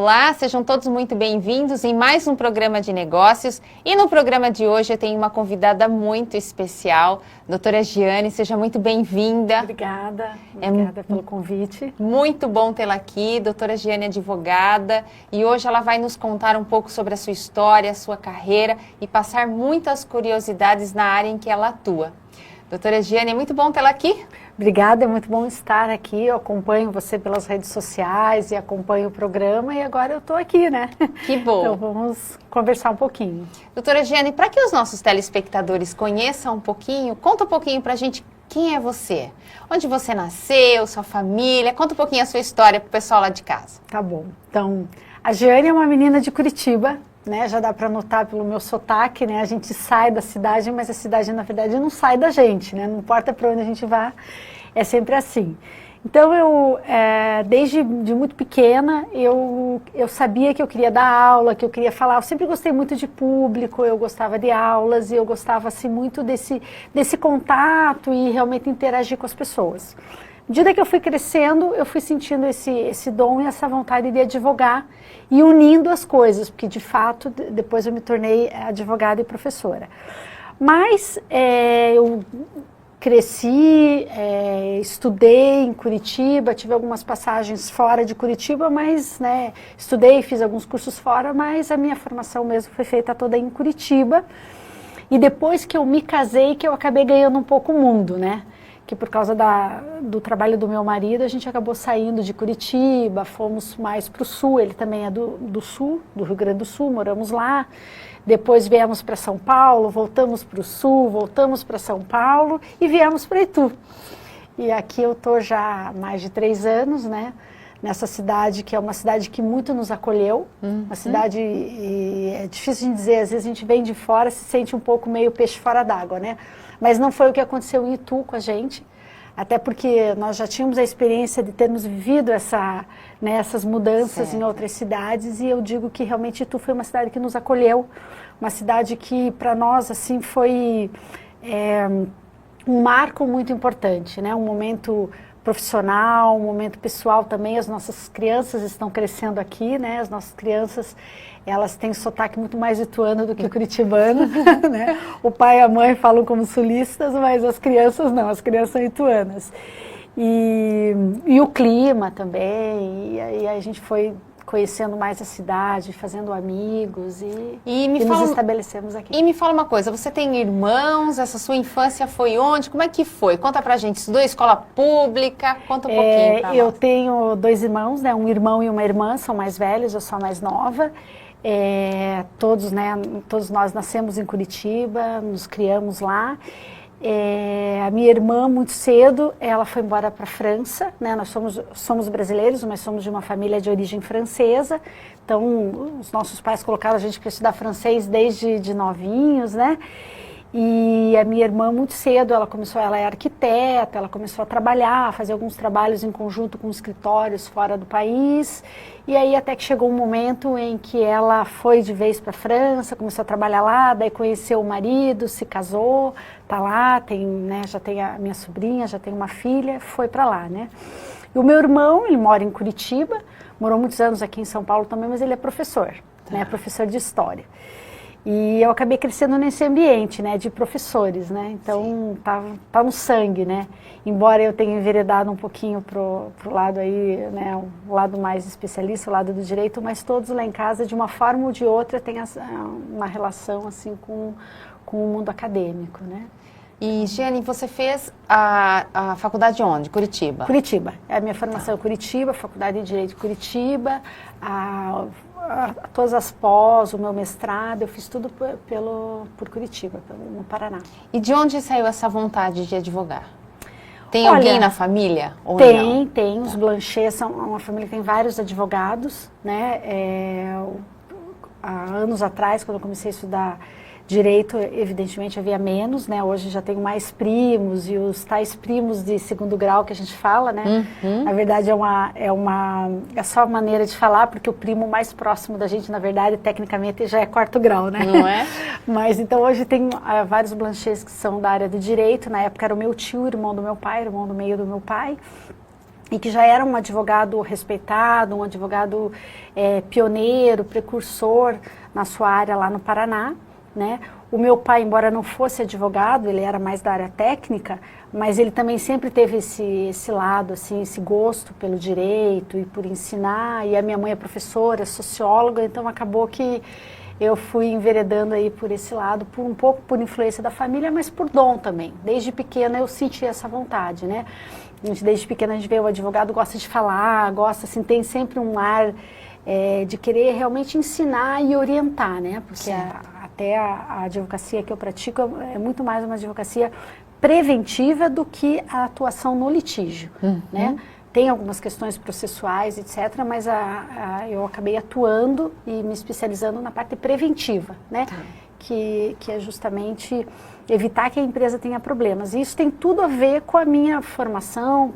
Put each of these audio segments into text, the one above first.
Olá, sejam todos muito bem-vindos em mais um programa de negócios. E no programa de hoje eu tenho uma convidada muito especial, doutora Giane, seja muito bem-vinda. Obrigada pelo convite. Muito bom tê-la aqui. Doutora Giane é advogada e hoje ela vai nos contar um pouco sobre a sua história, a sua carreira e passar muitas curiosidades na área em que ela atua. Doutora Giane, é muito bom tê-la aqui. Obrigada, é muito bom estar aqui. Eu acompanho você pelas redes sociais e acompanho o programa e agora eu estou aqui, né? Que bom. Então vamos conversar um pouquinho. Doutora Giane, para que os nossos telespectadores conheçam um pouquinho, conta um pouquinho para a gente quem é você, onde você nasceu, sua família, conta um pouquinho a sua história para o pessoal lá de casa. Tá bom. Então, a Giane é uma menina de Curitiba, né? Já dá para notar pelo meu sotaque, né? A gente sai da cidade, mas a cidade, na verdade, não sai da gente, né? Não importa para onde a gente vá, é sempre assim. Então, desde muito pequena, eu sabia que eu queria dar aula, que eu queria falar. Eu sempre gostei muito de público, eu gostava de aulas e eu gostava assim, muito desse contato e realmente interagir com as pessoas. À medida que eu fui crescendo, eu fui sentindo esse dom e essa vontade de advogar e unindo as coisas, porque de fato, depois eu me tornei advogada e professora. Mas eu cresci, estudei em Curitiba, tive algumas passagens fora de Curitiba, mas estudei, fiz alguns cursos fora, mas a minha formação mesmo foi feita toda em Curitiba. E depois que eu me casei, que eu acabei ganhando um pouco o mundo, né? Que por causa do trabalho do meu marido, a gente acabou saindo de Curitiba, fomos mais para o sul, ele também é do sul, do Rio Grande do Sul, moramos lá. Depois viemos para São Paulo, voltamos para o sul, voltamos para São Paulo e viemos para Itu. E aqui eu estou já há mais de 3 anos, né? Nessa cidade, que é uma cidade que muito nos acolheu, uma cidade, é difícil de dizer, às vezes a gente vem de fora, se sente um pouco meio peixe fora d'água, né? Mas não foi o que aconteceu em Itu com a gente, até porque nós já tínhamos a experiência de termos vivido essas mudanças em outras cidades, e eu digo que realmente Itu foi uma cidade que nos acolheu, uma cidade que para nós assim foi um marco muito importante, né? Um momento profissional, um momento pessoal também. As nossas crianças estão crescendo aqui, né? As nossas crianças, elas têm sotaque muito mais ituano do que curitibano, né? O pai e a mãe falam como sulistas, mas as crianças não, as crianças são ituanas. E o clima também, e aí a gente foi conhecendo mais a cidade, fazendo amigos e nos estabelecemos aqui. E me fala uma coisa, você tem irmãos? Essa sua infância foi onde? Como é que foi? Conta pra gente, estudou em escola pública? Conta um pouquinho pra nós. Eu tenho 2 irmãos, né? Um irmão e uma irmã, são mais velhos, eu sou a mais nova. Todos nós nascemos em Curitiba, nos criamos lá. A minha irmã, muito cedo, ela foi embora para a França, né? Nós somos brasileiros, mas somos de uma família de origem francesa, então os nossos pais colocaram a gente para estudar francês desde novinhos, né? E a minha irmã, muito cedo, ela é arquiteta, ela começou a trabalhar, a fazer alguns trabalhos em conjunto com escritórios fora do país, e aí até que chegou um momento em que ela foi de vez para a França, começou a trabalhar lá, daí conheceu o marido, se casou, tá lá, já tem a minha sobrinha, já tem uma filha, foi para lá, né? E o meu irmão, ele mora em Curitiba, morou muitos anos aqui em São Paulo também, mas ele é professor, né? Professor de história. E eu acabei crescendo nesse ambiente, né, de professores, né, então tá no sangue, né, embora eu tenha enveredado um pouquinho pro lado aí, né, o lado mais especialista, o lado do direito, mas todos lá em casa, de uma forma ou de outra, têm uma relação, assim, com o mundo acadêmico, né. E, Giane, você fez a faculdade onde? Curitiba? Curitiba, a minha formação é Curitiba, Faculdade de Direito de Curitiba, todas as pós, o meu mestrado, eu fiz tudo por Curitiba, no Paraná. E de onde saiu essa vontade de advogar? Tem alguém na família? Ou tem. Os Blanchet são uma família que tem vários advogados, né? Há anos atrás, quando eu comecei a estudar direito, evidentemente havia menos, né? Hoje já tenho mais primos e os tais primos de segundo grau que a gente fala, né? Na verdade é só maneira de falar, porque o primo mais próximo da gente, na verdade, tecnicamente já é 4º grau, né? Não é? Mas então hoje tem vários Blanchets que são da área do direito. Na época era o meu tio, irmão do meu pai, irmão do meio do meu pai. e que já era um advogado respeitado, um advogado pioneiro, precursor na sua área lá no Paraná, né? O meu pai, embora não fosse advogado, ele era mais da área técnica, mas ele também sempre teve esse lado, assim, esse gosto pelo direito e por ensinar, e a minha mãe é professora, socióloga, então acabou que eu fui enveredando aí por esse lado, um pouco por influência da família, mas por dom também. Desde pequena eu senti essa vontade, né? Desde pequena a gente vê o advogado, gosta de falar, gosta, assim, tem sempre um ar de querer realmente ensinar e orientar, né? Porque até a advocacia que eu pratico é muito mais uma advocacia preventiva do que a atuação no litígio, né? Tem algumas questões processuais, etc., mas eu acabei atuando e me especializando na parte preventiva, né? Que é justamente evitar que a empresa tenha problemas. E isso tem tudo a ver com a minha formação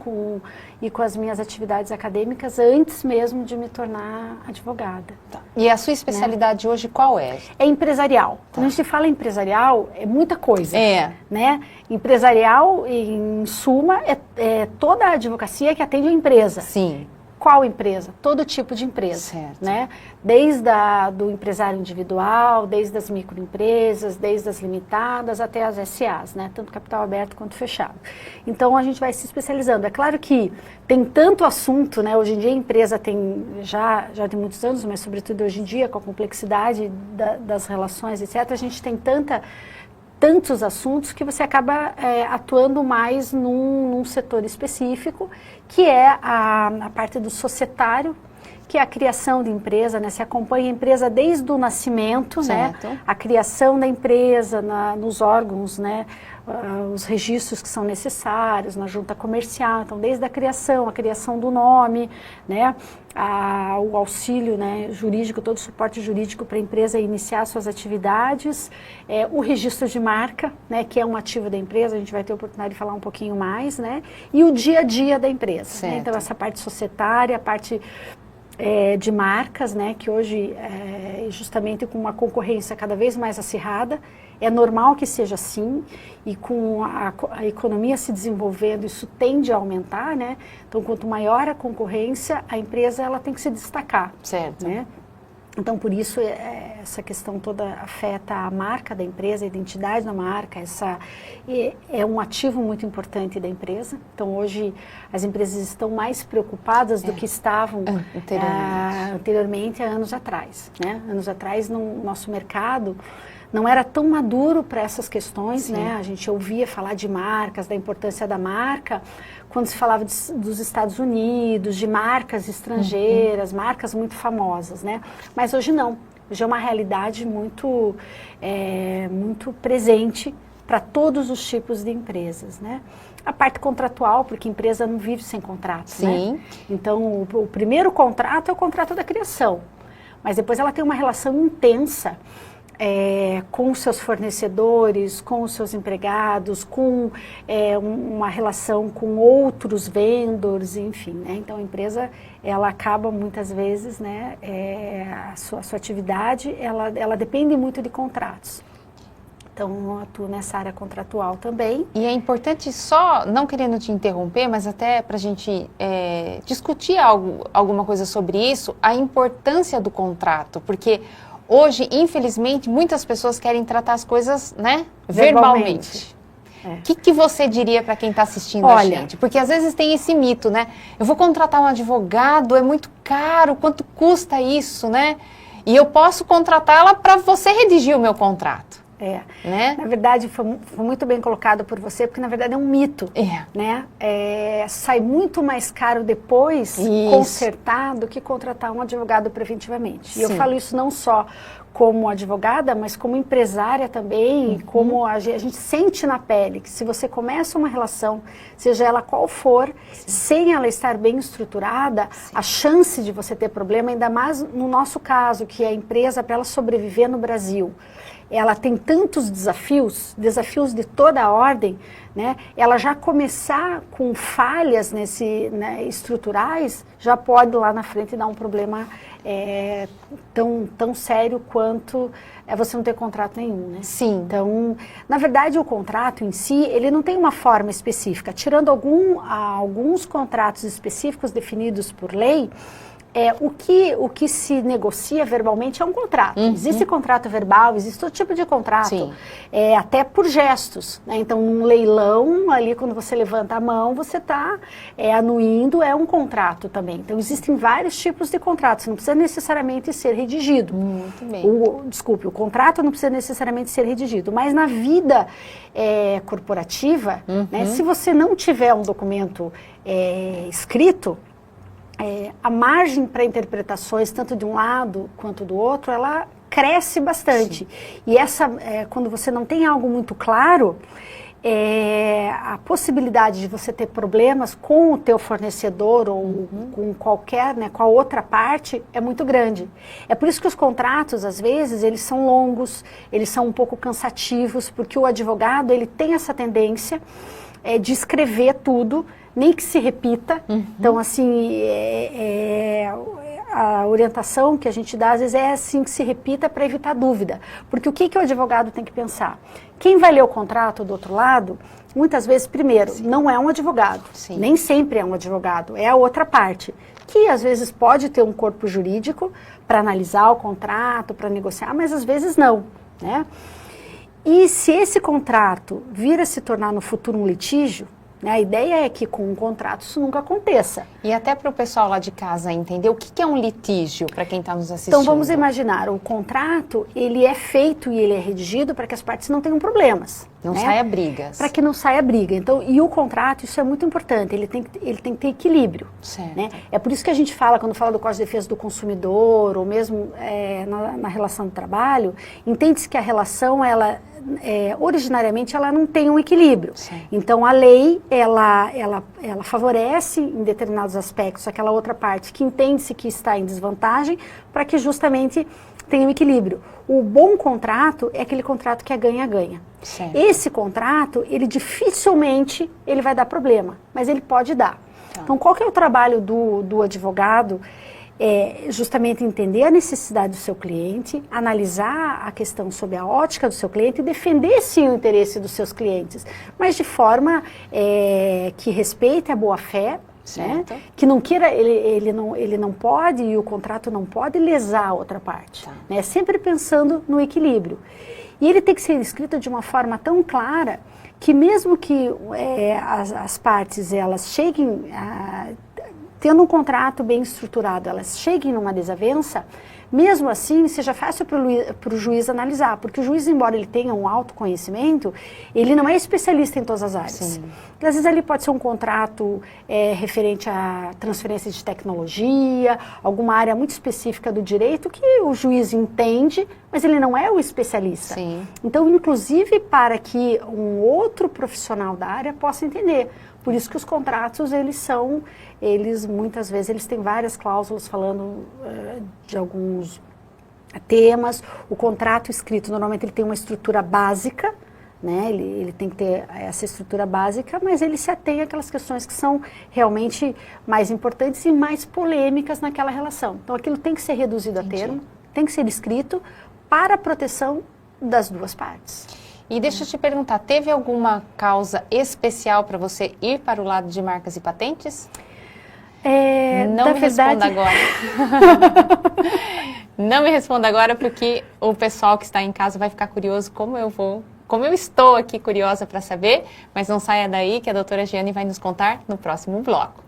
e com as minhas atividades acadêmicas antes mesmo de me tornar advogada. E a sua especialidade hoje qual é? É empresarial. Quando a gente fala empresarial, é muita coisa. Né? Empresarial, em suma, é toda a advocacia que atende a empresa. Sim. Qual empresa? Todo tipo de empresa, certo. Né? Desde do empresário individual, desde as microempresas, desde as limitadas até as SAs, né? Tanto capital aberto quanto fechado. Então a gente vai se especializando. É claro que tem tanto assunto, né? Hoje em dia a empresa tem já tem muitos anos, mas sobretudo hoje em dia com a complexidade das relações, etc. A gente tem tantos assuntos que você acaba atuando mais num setor específico, que é a parte do societário, que é a criação de empresa, né? Você acompanha a empresa desde o nascimento, certo. Né? A criação da empresa, nos órgãos, né? Os registros que são necessários, na junta comercial, então desde a criação do nome, né? O auxílio, né, jurídico, todo o suporte jurídico para a empresa iniciar suas atividades, o registro de marca, né, que é um ativo da empresa, a gente vai ter a oportunidade de falar um pouquinho mais, né, e o dia a dia da empresa, né? Então essa parte societária, a parte de marcas, né, que hoje, justamente com uma concorrência cada vez mais acirrada, é normal que seja assim, e com a economia se desenvolvendo, isso tende a aumentar, né? Então, quanto maior a concorrência, a empresa ela tem que se destacar. Certo. Né? Então, por isso, essa questão toda afeta a marca da empresa, a identidade da marca, é um ativo muito importante da empresa. Então, hoje, as empresas estão mais preocupadas do que estavam anteriormente, há anos atrás. Né? Anos atrás, no nosso mercado, não era tão maduro para essas questões, né? A gente ouvia falar de marcas, da importância da marca, quando se falava dos Estados Unidos, de marcas estrangeiras, marcas muito famosas, né? Mas hoje não. Hoje é uma realidade muito presente para todos os tipos de empresas, né? A parte contratual, porque a empresa não vive sem contratos, né? Então, o primeiro contrato é o contrato da criação, mas depois ela tem uma relação intensa com os seus fornecedores, com os seus empregados, com uma relação com outros vendors, enfim, né? Então a empresa, ela acaba muitas vezes, né, a sua atividade, ela depende muito de contratos. Então eu atuo nessa área contratual também. E é importante só, não querendo te interromper, mas até para a gente discutir alguma coisa sobre isso, a importância do contrato, porque hoje, infelizmente, muitas pessoas querem tratar as coisas, né, verbalmente. O que você diria para quem está assistindo a gente? Porque às vezes tem esse mito, né? Eu vou contratar um advogado, é muito caro, quanto custa isso, né? E eu posso contratá-la para você redigir o meu contrato. Né? Na verdade, foi muito bem colocado por você, porque na verdade é um mito, né? Sai muito mais caro depois consertar do que contratar um advogado preventivamente. E eu falo isso não só como advogada, mas como empresária também, como a gente sente na pele que se você começa uma relação, seja ela qual for, sem ela estar bem estruturada, a chance de você ter problema, ainda mais no nosso caso, que é a empresa, para ela sobreviver no Brasil, ela tem tantos desafios de toda a ordem, né? Ela já começar com falhas estruturais, já pode lá na frente dar um problema tão sério quanto você não ter contrato nenhum, né? Sim. Então, na verdade, o contrato em si, ele não tem uma forma específica. Tirando alguns contratos específicos definidos por lei, o que se negocia verbalmente é um contrato. Existe contrato verbal, existe todo tipo de contrato, até por gestos, né? Então, num leilão, ali quando você levanta a mão, você está anuindo, é um contrato também. Então, existem vários tipos de contratos, não precisa necessariamente ser redigido. Muito bem. O contrato não precisa necessariamente ser redigido, mas na vida corporativa, né, se você não tiver um documento escrito, a margem para interpretações, tanto de um lado quanto do outro, ela cresce bastante. Sim. E quando você não tem algo muito claro, a possibilidade de você ter problemas com o teu fornecedor ou com qualquer, né, com a outra parte, é muito grande. É por isso que os contratos, às vezes, eles são longos, eles são um pouco cansativos, porque o advogado, ele tem essa tendência de escrever tudo, nem que se repita. Então, assim, a orientação que a gente dá, às vezes, é assim que se repita para evitar dúvida. Porque o que o advogado tem que pensar? Quem vai ler o contrato do outro lado, muitas vezes, primeiro, não é um advogado. Sim. Nem sempre é um advogado, é a outra parte. Que, às vezes, pode ter um corpo jurídico para analisar o contrato, para negociar, mas, às vezes, não, né? E se esse contrato vir a se tornar no futuro um litígio, né, a ideia é que com um contrato isso nunca aconteça. E até para o pessoal lá de casa entender o que é um litígio, para quem está nos assistindo. Então vamos imaginar, o contrato, ele é feito e ele é redigido para que as partes não tenham problemas. Não saia brigas. Para que não saia briga. Então, e o contrato, isso é muito importante, ele tem que ter equilíbrio. Certo. Né? É por isso que a gente fala, quando fala do Código de Defesa do Consumidor, ou mesmo na relação do trabalho, entende-se que a relação, originariamente, ela não tem um equilíbrio. Sim. Então, a lei, ela favorece, em determinados aspectos, aquela outra parte que entende-se que está em desvantagem, para que justamente tenha um equilíbrio. O bom contrato é aquele contrato que é ganha-ganha. Esse contrato, ele dificilmente ele vai dar problema, mas ele pode dar. Tá. Então, qual que é o trabalho do advogado? Justamente entender a necessidade do seu cliente, analisar a questão sob a ótica do seu cliente e defender sim o interesse dos seus clientes, mas de forma que respeite a boa-fé, né? Que não queira, ele não pode, e o contrato não pode lesar a outra parte, né? Sempre pensando no equilíbrio. E ele tem que ser escrito de uma forma tão clara que mesmo que as partes elas cheguem tendo um contrato bem estruturado, elas cheguem numa desavença, mesmo assim seja fácil para o juiz analisar, porque o juiz, embora ele tenha um autoconhecimento, ele não é especialista em todas as áreas. Sim. Às vezes ali pode ser um contrato referente à transferência de tecnologia, alguma área muito específica do direito que o juiz entende, mas ele não é o especialista. Sim. Então, inclusive, para que um outro profissional da área possa entender. Por isso que os contratos, muitas vezes, eles têm várias cláusulas falando de alguns temas. O contrato escrito, normalmente, ele tem uma estrutura básica, né? Ele tem que ter essa estrutura básica, mas ele se atém àquelas questões que são realmente mais importantes e mais polêmicas naquela relação. Então, aquilo tem que ser reduzido a termo, tem que ser escrito para a proteção das duas partes. E deixa eu te perguntar, teve alguma causa especial para você ir para o lado de marcas e patentes? Não me responda agora. Não me responda agora, porque o pessoal que está em casa vai ficar curioso como eu estou aqui curiosa para saber, mas não saia daí que a doutora Giane vai nos contar no próximo bloco.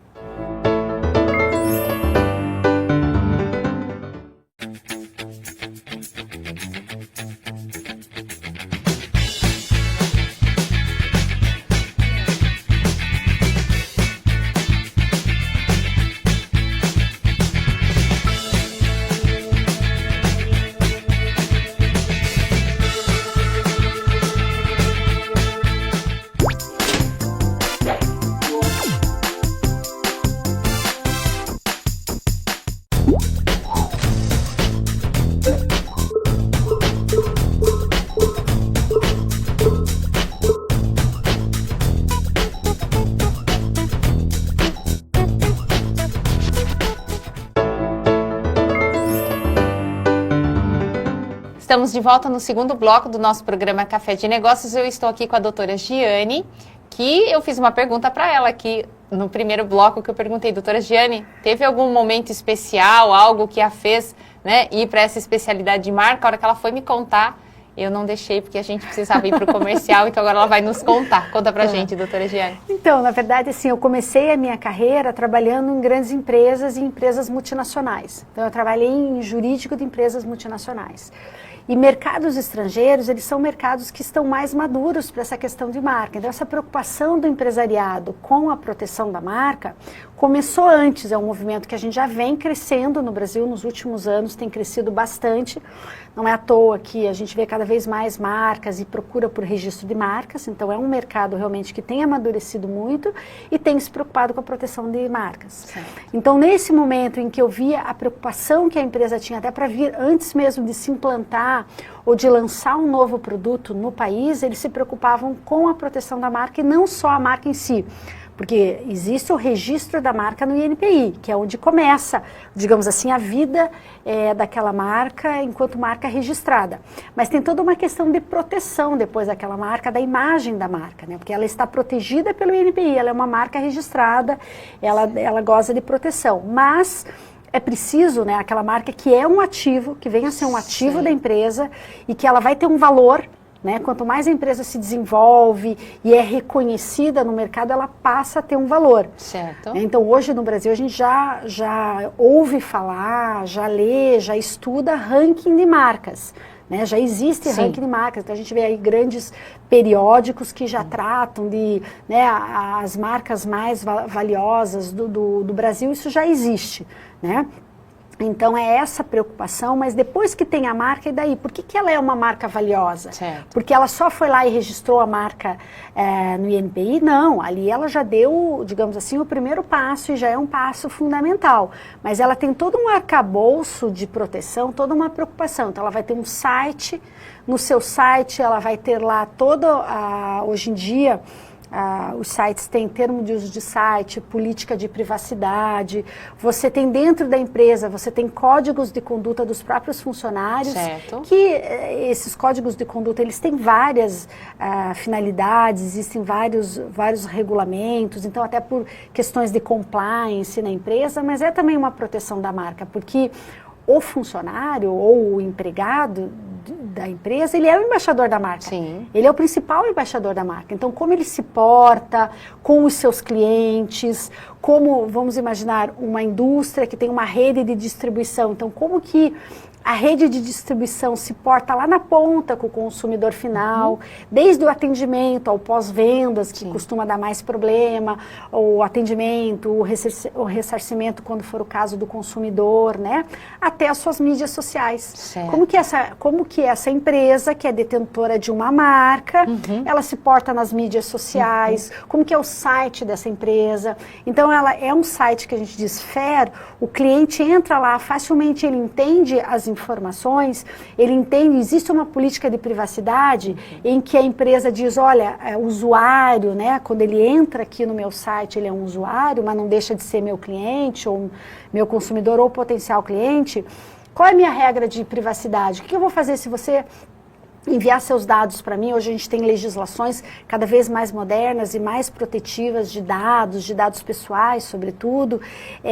Estamos de volta no segundo bloco do nosso programa Café de Negócios. Eu estou aqui com a doutora Giane, que eu fiz uma pergunta para ela aqui no primeiro bloco, que eu perguntei, doutora Giane, teve algum momento especial, algo que a fez, né, ir para essa especialidade de marca? A hora que ela foi me contar, eu não deixei, porque a gente precisava ir para o comercial, então agora ela vai nos contar. Conta para a gente, doutora Giane. Então, na verdade, assim, eu comecei a minha carreira trabalhando em grandes empresas e empresas multinacionais. Então, eu trabalhei em jurídico de empresas multinacionais. E mercados estrangeiros, eles são mercados que estão mais maduros para essa questão de marca. Então, essa preocupação do empresariado com a proteção da marca começou antes. É um movimento que a gente já vem crescendo no Brasil nos últimos anos, tem crescido bastante. Não é à toa que a gente vê cada vez mais marcas e procura por registro de marcas. Então, é um mercado realmente que tem amadurecido muito e tem se preocupado com a proteção de marcas. Certo. Então, nesse momento em que eu via a preocupação que a empresa tinha até para vir, antes mesmo de se implantar ou de lançar um novo produto no país, eles se preocupavam com a proteção da marca e não só a marca em si. Porque existe o registro da marca no INPI, que é onde começa, digamos assim, a vida daquela marca enquanto marca registrada. Mas tem toda uma questão de proteção depois daquela marca, da imagem da marca, né? Porque ela está protegida pelo INPI, ela é uma marca registrada, ela goza de proteção. Mas é preciso, né, aquela marca que é um ativo, que venha a ser um ativo da empresa e que ela vai ter um valor. Né? Quanto mais a empresa se desenvolve e é reconhecida no mercado, ela passa a ter um valor. Certo. Então, hoje no Brasil, a gente já ouve falar, já lê, já estuda ranking de marcas. Né? Já existe ranking de marcas, então a gente vê aí grandes periódicos que já tratam de, né, as marcas mais valiosas do Brasil, isso já existe, né? Então, é essa preocupação, mas depois que tem a marca, e daí? Por que ela é uma marca valiosa? Certo. Porque ela só foi lá e registrou a marca no INPI? Não, ali ela já deu, digamos assim, o primeiro passo e já é um passo fundamental. Mas ela tem todo um arcabouço de proteção, toda uma preocupação. Então, ela vai ter um site, no seu site ela vai ter lá hoje em dia, os sites têm termo de uso de site, política de privacidade, você tem dentro da empresa, você tem códigos de conduta dos próprios funcionários, certo. Que esses códigos de conduta, eles têm várias finalidades, existem vários regulamentos, então até por questões de compliance na empresa, mas é também uma proteção da marca, porque o funcionário ou o empregado da empresa, ele é o embaixador da marca. Sim. Ele é o principal embaixador da marca. Então, como ele se porta com os seus clientes, como, vamos imaginar, uma indústria que tem uma rede de distribuição. Então, como que a rede de distribuição se porta lá na ponta com o consumidor final, desde o atendimento ao pós-vendas, que costuma dar mais problema, o atendimento, o ressarcimento, quando for o caso do consumidor, né? Até as suas mídias sociais. Certo. Como que essa empresa, que é detentora de uma marca, ela se porta nas mídias sociais, como que é o site dessa empresa. Então, ela é um site que a gente diz fair, o cliente entra lá, facilmente ele entende as informações, ele entende, existe uma política de privacidade em que a empresa diz, olha, o usuário, né, quando ele entra aqui no meu site, ele é um usuário, mas não deixa de ser meu cliente, ou meu consumidor, ou potencial cliente. Qual é a minha regra de privacidade? O que eu vou fazer se você enviar seus dados para mim? Hoje a gente tem legislações cada vez mais modernas e mais protetivas de dados pessoais, sobretudo.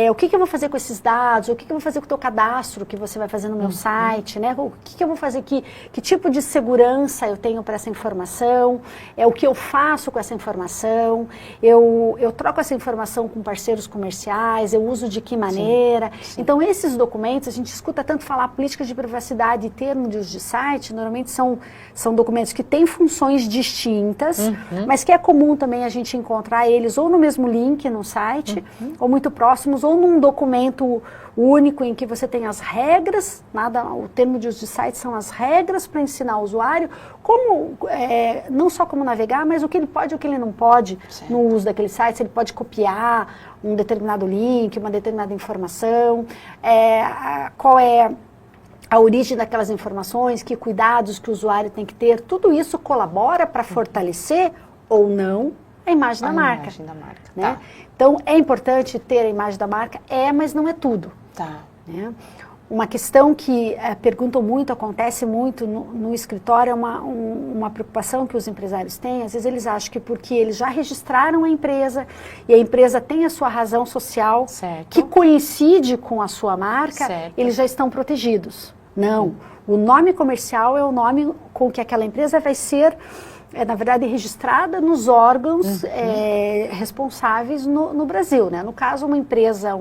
O que eu vou fazer com esses dados? O que eu vou fazer com o teu cadastro que você vai fazer no meu site? Né? O que eu vou fazer aqui? Que tipo de segurança eu tenho para essa informação? O que eu faço com essa informação? Eu troco essa informação com parceiros comerciais? Eu uso de que maneira? Sim. Então, esses documentos, a gente escuta tanto falar políticas de privacidade e termo de uso de site, normalmente são documentos que têm funções distintas, mas que é comum também a gente encontrar eles ou no mesmo link no site, ou muito próximos, ou num documento único em que você tem as regras, o termo de uso de site são as regras para ensinar o usuário não só como navegar, mas o que ele pode e o que ele não pode no uso daquele site, se ele pode copiar um determinado link, uma determinada informação, qual é a origem daquelas informações, que cuidados que o usuário tem que ter, tudo isso colabora para fortalecer ou não a imagem da marca. Imagem da marca. Né? Tá. Então, é importante ter a imagem da marca, mas não é tudo. Tá. Né? uma questão que perguntam muito, acontece muito no escritório, é uma preocupação que os empresários têm. Às vezes eles acham que porque eles já registraram a empresa e a empresa tem a sua razão social, certo, que coincide com a sua marca, certo, eles já estão protegidos. Não, o nome comercial é o nome com que aquela empresa vai ser, na verdade, registrada nos órgãos responsáveis no Brasil, né? No caso, uma empresa,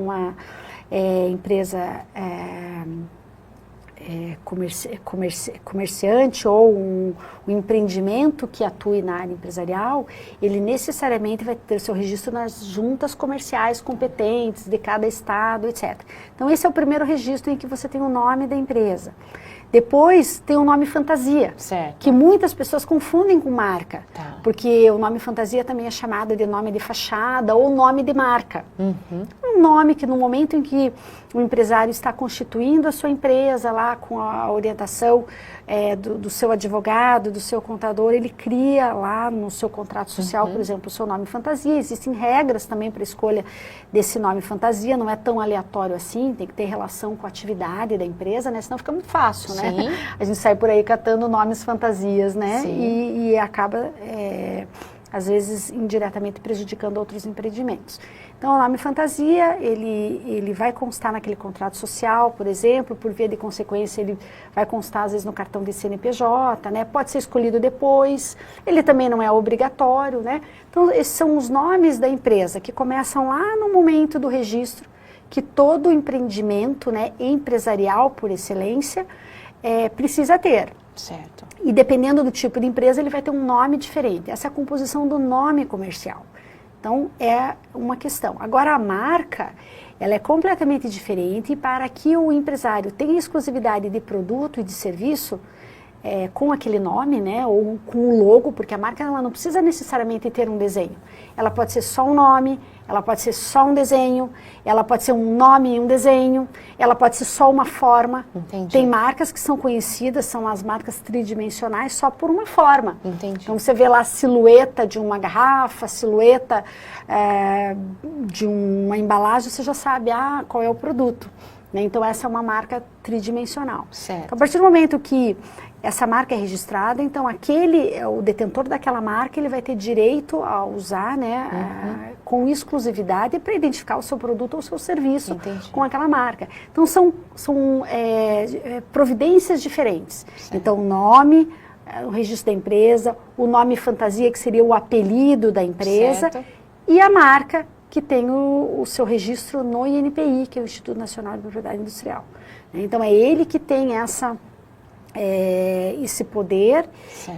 comerciante ou um empreendimento que atue na área empresarial, ele necessariamente vai ter seu registro nas juntas comerciais competentes de cada estado, etc. Então, esse é o primeiro registro em que você tem o nome da empresa. Depois tem o nome fantasia, certo, que muitas pessoas confundem com marca, tá, porque o nome fantasia também é chamado de nome de fachada ou nome de marca. Um nome que no momento em que o empresário está constituindo a sua empresa lá com a orientação do seu advogado, do seu contador, ele cria lá no seu contrato social, por exemplo, o seu nome fantasia. Existem regras também para a escolha desse nome fantasia, não é tão aleatório assim, tem que ter relação com a atividade da empresa, né? Senão fica muito fácil, né? Sim. A gente sai por aí catando nomes fantasias, né? Sim. E acaba, às vezes, indiretamente prejudicando outros empreendimentos. Então, o nome fantasia, ele vai constar naquele contrato social, por exemplo, por via de consequência, ele vai constar, às vezes, no cartão de CNPJ, né? Pode ser escolhido depois, ele também não é obrigatório, né? Então, esses são os nomes da empresa que começam lá no momento do registro, que todo empreendimento, né, empresarial, por excelência, precisa ter. certo, E dependendo do tipo de empresa, ele vai ter um nome diferente. Essa é a composição do nome comercial. Então, é uma questão. Agora, a marca, ela é completamente diferente e para que o empresário tenha exclusividade de produto e de serviço, com aquele nome, né, ou com o logo, porque a marca ela não precisa necessariamente ter um desenho. Ela pode ser só um nome, ela pode ser só um desenho, ela pode ser um nome e um desenho, ela pode ser só uma forma. Entendi. Tem marcas que são conhecidas, são as marcas tridimensionais só por uma forma. Entendi. Então você vê lá a silhueta de uma garrafa, a silhueta de uma embalagem, você já sabe qual é o produto. Né? Então essa é uma marca tridimensional. Certo. Então, a partir do momento que essa marca é registrada, então o detentor daquela marca, ele vai ter direito a usar, né, com exclusividade para identificar o seu produto ou o seu serviço. Entendi. Com aquela marca. Então são providências diferentes. Certo. Então o nome, o registro da empresa, o nome fantasia, que seria o apelido da empresa, Certo. e a marca que tem o seu registro no INPI, que é o Instituto Nacional de Propriedade Industrial. Então é ele que tem esse poder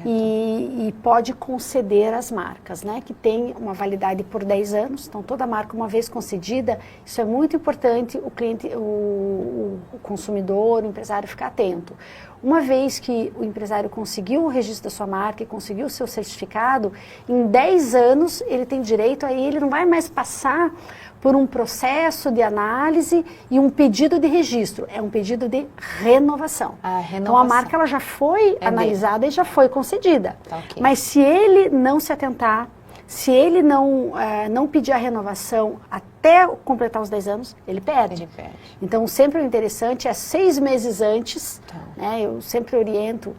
e pode conceder as marcas, né, que tem uma validade por 10 anos. Então toda marca, uma vez concedida, isso é muito importante o cliente, o consumidor, o empresário ficar atento. Uma vez que o empresário conseguiu o registro da sua marca e conseguiu o seu certificado, em 10 anos ele tem direito, aí ele não vai mais passar por um processo de análise e um pedido de registro, é um pedido de renovação. Então a marca ela já foi analisada e já foi concedida. Tá, okay. Mas se ele não se atentar, se ele não pedir a renovação até completar os 10 anos, ele perde. Ele perde. Então sempre o interessante é 6 meses antes, Tá. né, eu sempre oriento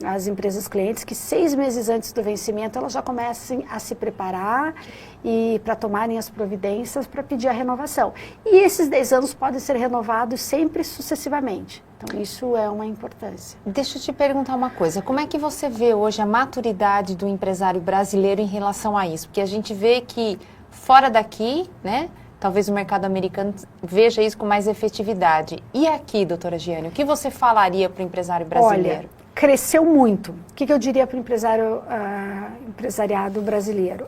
as empresas clientes que 6 meses antes do vencimento elas já comecem a se preparar e para tomarem as providências para pedir a renovação. E esses 10 anos podem ser renovados sempre sucessivamente. Então isso é uma importância. Deixa eu te perguntar uma coisa, como é que você vê hoje a maturidade do empresário brasileiro em relação a isso? Porque a gente vê que fora daqui, né, talvez o mercado americano veja isso com mais efetividade. E aqui, doutora Giane, o que você falaria para o empresário brasileiro? Olha, cresceu muito. O que eu diria para o empresariado brasileiro?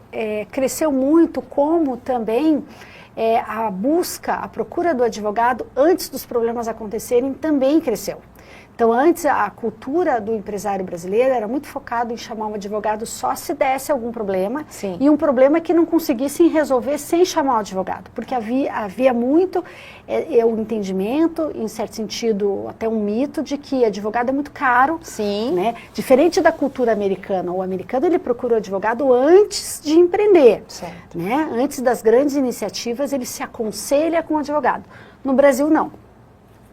Cresceu muito, como também a busca, a procura do advogado antes dos problemas acontecerem também cresceu. Então, antes, a cultura do empresário brasileiro era muito focado em chamar um advogado só se desse algum problema. Sim. E um problema que não conseguissem resolver sem chamar o advogado. Porque havia muito o entendimento, em certo sentido, até um mito, de que advogado é muito caro. Sim. Né? Diferente da cultura americana. O americano, ele procura o advogado antes de empreender. Certo. Né? Antes das grandes iniciativas, ele se aconselha com o advogado. No Brasil, não.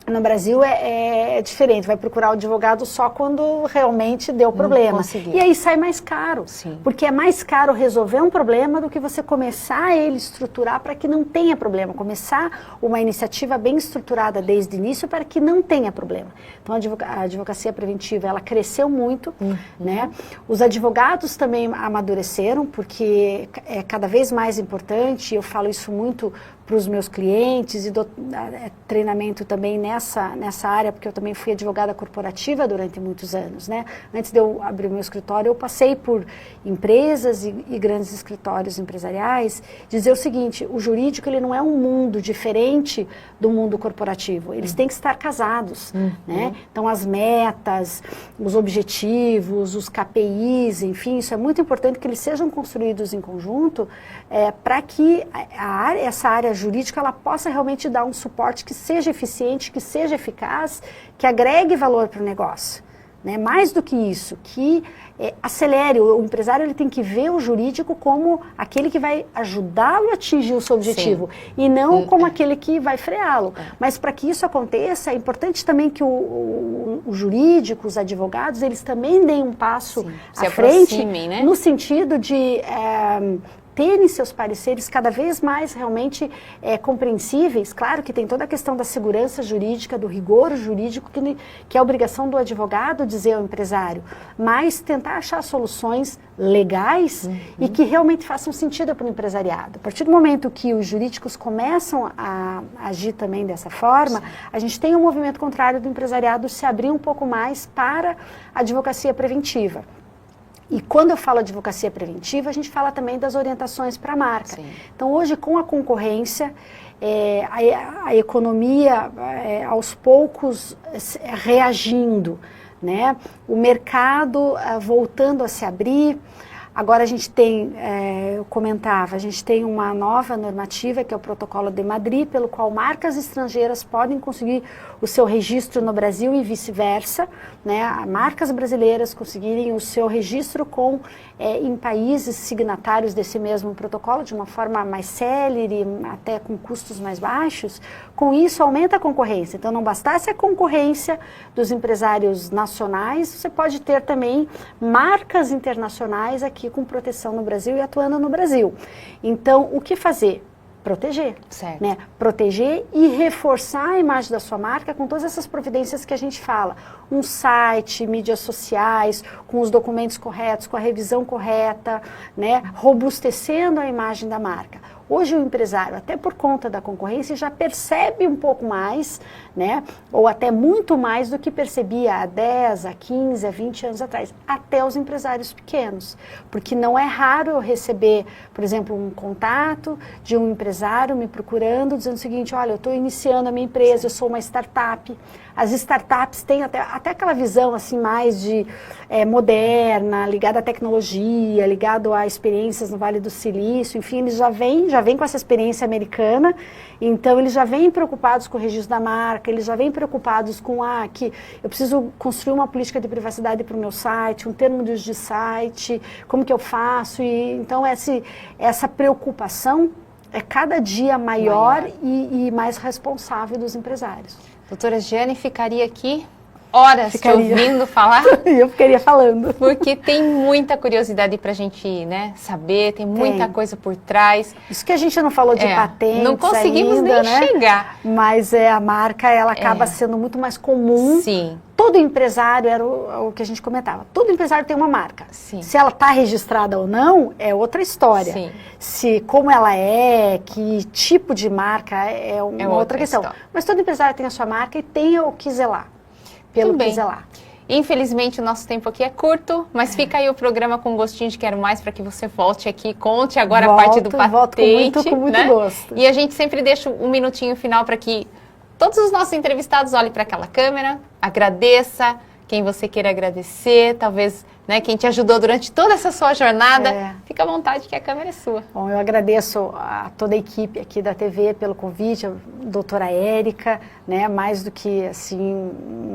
No Brasil é diferente, vai procurar o advogado só quando realmente deu problema. E aí sai mais caro, porque é mais caro resolver um problema do que você começar a ele estruturar para que não tenha problema, começar uma iniciativa bem estruturada desde o início para que não tenha problema. Então a advocacia preventiva, ela cresceu muito, né? Os advogados também amadureceram, porque é cada vez mais importante, eu falo isso muito para os meus clientes e dou treinamento também nessa área, porque eu também fui advogada corporativa durante muitos anos, né? Antes de eu abrir o meu escritório, eu passei por empresas e grandes escritórios empresariais, dizer o seguinte, o jurídico ele não é um mundo diferente do mundo corporativo, eles têm que estar casados, né? Então as metas, os objetivos, os KPIs, enfim, isso é muito importante que eles sejam construídos em conjunto para que essa área jurídica ela possa realmente dar um suporte que seja eficiente, que seja eficaz, que agregue valor para o negócio. Né? Mais do que isso, que acelere, o empresário ele tem que ver o jurídico como aquele que vai ajudá-lo a atingir o seu objetivo e não como aquele que vai freá-lo. Mas para que isso aconteça, é importante também que o jurídico, os advogados, eles também deem um passo à frente, né? No sentido de terem seus pareceres cada vez mais realmente compreensíveis. Claro que tem toda a questão da segurança jurídica, do rigor jurídico, que é a obrigação do advogado dizer ao empresário, mas tentar achar soluções legais e que realmente façam sentido para o empresariado. A partir do momento que os jurídicos começam a agir também dessa forma, a gente tem um movimento contrário do empresariado se abrir um pouco mais para a advocacia preventiva. E quando eu falo advocacia preventiva, a gente fala também das orientações para a marca. Então, hoje, com a concorrência, a economia, aos poucos, reagindo, né? O mercado voltando a se abrir. Agora a gente tem, eu comentava, a gente tem uma nova normativa, que é o Protocolo de Madrid, pelo qual marcas estrangeiras podem conseguir o seu registro no Brasil e vice-versa, né? Marcas brasileiras conseguirem o seu registro em países signatários desse mesmo protocolo, de uma forma mais célere, até com custos mais baixos. Com isso, aumenta a concorrência. Então, não bastasse a concorrência dos empresários nacionais, você pode ter também marcas internacionais aqui com proteção no Brasil e atuando no Brasil. Então, o que fazer? Proteger, né? Proteger e reforçar a imagem da sua marca com todas essas providências que a gente fala. Um site, mídias sociais, com os documentos corretos, com a revisão correta, né? Robustecendo a imagem da marca. Hoje o empresário, até por conta da concorrência, já percebe um pouco mais, né? Ou até muito mais do que percebia há 10, há 15, há 20 anos atrás. Até os empresários pequenos. Porque não é raro eu receber, por exemplo, um contato de um empresário me procurando, dizendo o seguinte, olha, eu estou iniciando a minha empresa, eu sou uma startup. As startups têm até aquela visão assim mais de moderna, ligada à tecnologia, ligado a experiências no Vale do Silício, enfim, eles já vêm com essa experiência americana, então eles já vêm preocupados com o registro da marca, eles já vêm preocupados com que eu preciso construir uma política de privacidade para o meu site, um termo de uso de site, como que eu faço, e então essa preocupação é cada dia maior. E mais responsável dos empresários. Doutora Giane ficaria aqui horas te ouvindo falar. Eu ficaria falando. Porque tem muita curiosidade para a gente, né, saber, tem muita coisa por trás. Isso que a gente não falou de patentes não conseguimos ainda, nem chegar. Mas a marca, ela acaba sendo muito mais comum. Sim. Todo empresário, era o que a gente comentava, todo empresário tem uma marca. Sim. Se ela está registrada ou não, é outra história. Sim. Como ela que tipo de marca, é uma outra questão. Mas todo empresário tem a sua marca e tem o que zelar. Pelo que zelar. Infelizmente o nosso tempo aqui é curto, mas fica aí o programa com gostinho de quero mais para que você volte aqui e conte agora a parte do patente. Volto com muito né? gosto. E a gente sempre deixa um minutinho final para que todos os nossos entrevistados olhem para aquela câmera, agradeça quem você queira agradecer, talvez, né, quem te ajudou durante toda essa sua jornada. Fica à vontade que a câmera é sua. Bom, eu agradeço a toda a equipe aqui da TV pelo convite, a doutora Érica, né, mais do que assim,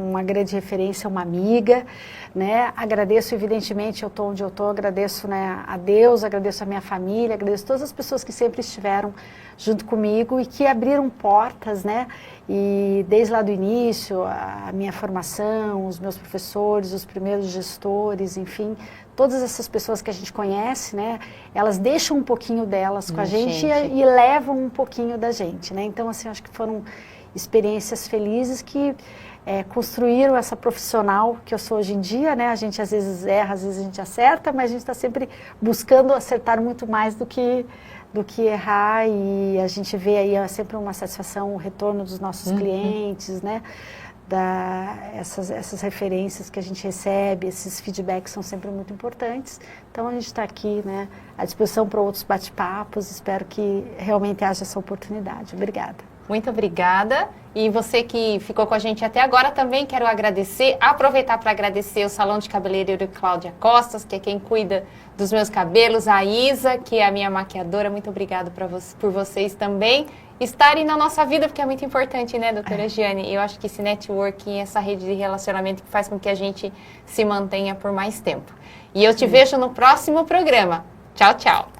uma grande referência, uma amiga, né? Agradeço, evidentemente, eu estou onde eu estou, agradeço, né, a Deus, agradeço a minha família, agradeço todas as pessoas que sempre estiveram junto comigo e que abriram portas, né? E desde lá do início, a minha formação, os meus professores, os primeiros gestores, enfim, todas essas pessoas que a gente conhece, né? Elas deixam um pouquinho delas com a gente e levam um pouquinho da gente, né? Então, assim, acho que foram experiências felizes que construíram essa profissional que eu sou hoje em dia, né? A gente às vezes erra, às vezes a gente acerta, mas a gente está sempre buscando acertar muito mais do que errar, e a gente vê aí sempre uma satisfação, o retorno dos nossos clientes, né? Essas referências que a gente recebe, esses feedbacks são sempre muito importantes. Então a gente está aqui, né, à disposição para outros bate-papos, espero que realmente haja essa oportunidade. Obrigada. Muito obrigada. E você que ficou com a gente até agora também quero aproveitar para agradecer o Salão de Cabeleireiro Cláudia Costas, que é quem cuida dos meus cabelos, a Isa, que é a minha maquiadora. Muito obrigada por vocês também estarem na nossa vida, porque é muito importante, né, doutora Giane? Eu acho que esse networking, essa rede de relacionamento que faz com que a gente se mantenha por mais tempo. E eu te vejo no próximo programa. Tchau, tchau.